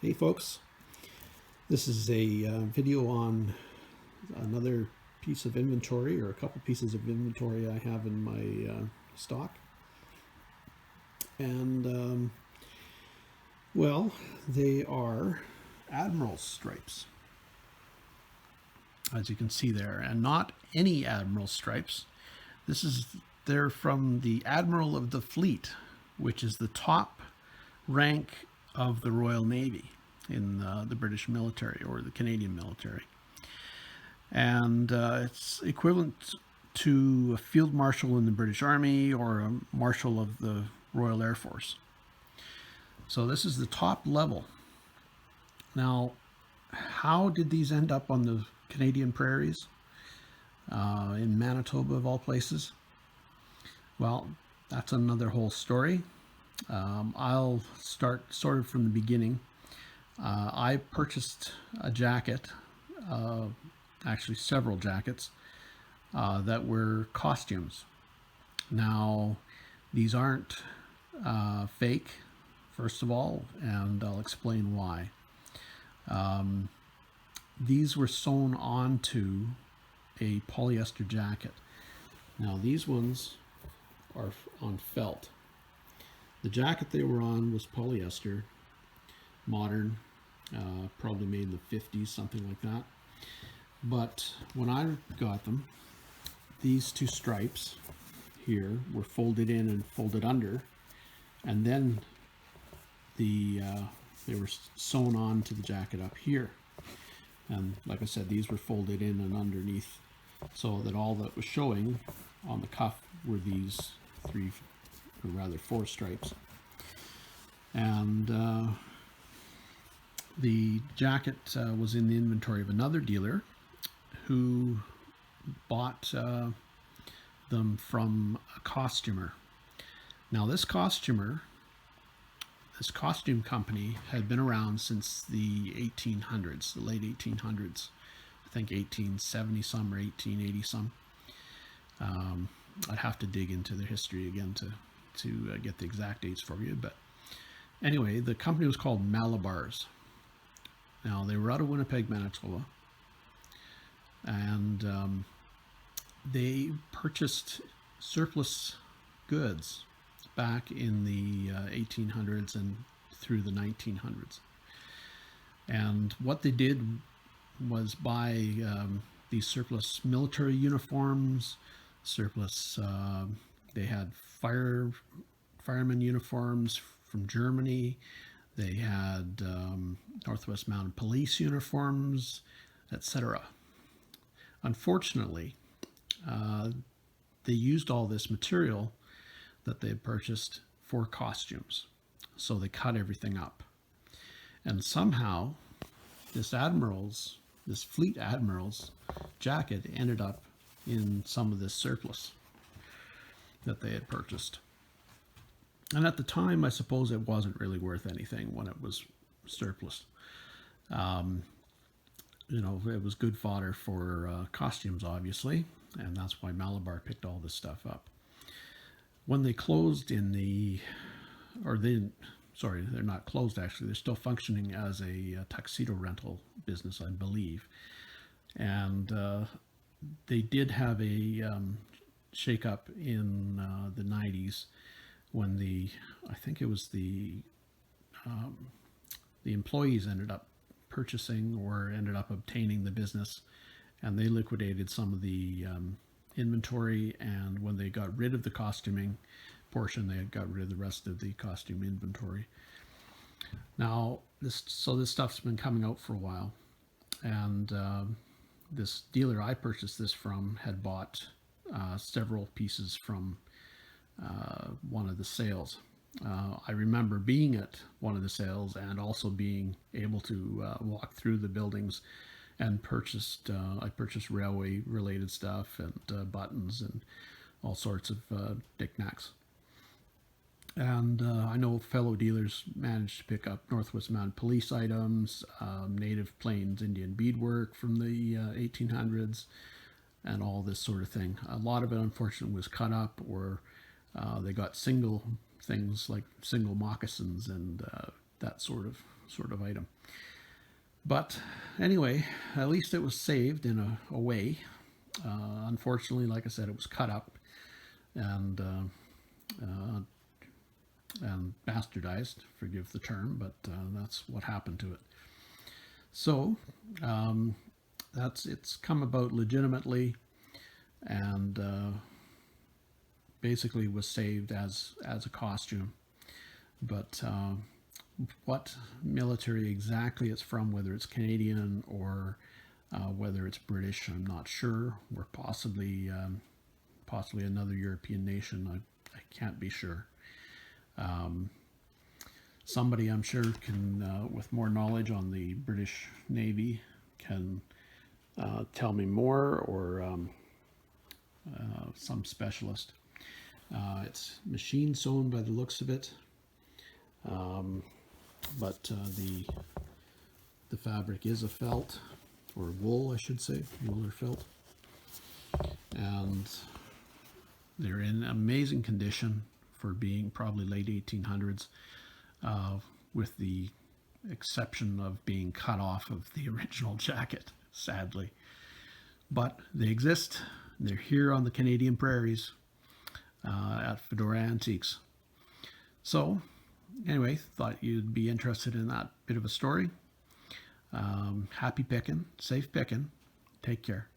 Hey folks, this is a video on another piece of inventory, or a couple pieces of inventory I have in my stock. And well, they are Admiral stripes, as you can see there, and not any Admiral stripes. They're from the Admiral of the Fleet, which is the top rank of the Royal Navy in the British military or the Canadian military. And it's equivalent to a field marshal in the British Army or a marshal of the Royal Air Force. So this is the top level. Now, how did these end up on the Canadian prairies in Manitoba of all places? Well, that's another whole story. I'll start sort of from the beginning. I purchased a jacket, actually several jackets, that were costumes. Now, these aren't fake, first of all, and I'll explain why. These were sewn onto a polyester jacket. Now, these ones are on felt. The jacket they were on was polyester, modern, probably made in the 50s, something like that. But when I got them, these two stripes here were folded in and folded under, and then they were sewn on to the jacket up here. And like I said, these were folded in and underneath, so that all that was showing on the cuff were these three, or rather four stripes. And the jacket was in the inventory of another dealer who bought them from a costumer. Now, this costume company had been around since the 1800s, the late 1800s. I think 1870 some or 1880 some. I'd have to dig into the history again to get the exact dates for you. But anyway, the company was called Malabars. Now, they were out of Winnipeg, Manitoba, and they purchased surplus goods back in the 1800s and through the 1900s. And what they did was buy these surplus military uniforms, they had fireman uniforms from Germany. They had Northwest Mounted Police uniforms, etc. Unfortunately, they used all this material that they had purchased for costumes, so they cut everything up. And somehow, this Fleet Admiral's jacket ended up in some of this surplus that they had purchased. And at the time, I suppose it wasn't really worth anything when it was surplus. It was good fodder for costumes, obviously, and that's why Malabar picked all this stuff up. When they closed they're not closed actually, they're still functioning as a tuxedo rental business, I believe. And they did have a shake-up in the 90s when I think it was the employees ended up purchasing or ended up obtaining the business, and they liquidated some of the inventory, and when they got rid of the costuming portion, they got rid of the rest of the costume inventory. Now, this stuff's been coming out for a while, and this dealer I purchased this from had bought several pieces from one of the sales. I remember being at one of the sales and also being able to walk through the buildings and I purchased railway related stuff and buttons and all sorts of knickknacks. And I know fellow dealers managed to pick up Northwest Mounted Police items, Native Plains Indian beadwork from the 1800s, and all this sort of thing. A lot of it, unfortunately, was cut up, or they got single things like single moccasins and that sort of item. But anyway, at least it was saved in a way. Unfortunately, like I said, it was cut up and bastardized, forgive the term, but that's what happened to it. So it's come about legitimately, and basically was saved as a costume. But what military exactly it's from, whether it's Canadian or whether it's British, I'm not sure. Or possibly another European nation. I can't be sure. Somebody I'm sure can, with more knowledge on the British Navy, can tell me more, or some specialist. It's machine sewn by the looks of it, but the fabric is a felt, or wool, I should say, wool or felt, and they're in amazing condition for being probably late 1800s, with the exception of being cut off of the original jacket, sadly. But they exist. They're here on the Canadian prairies at Fedora Antiques. So anyway, thought you'd be interested in that bit of a story. Happy picking, safe picking. Take care.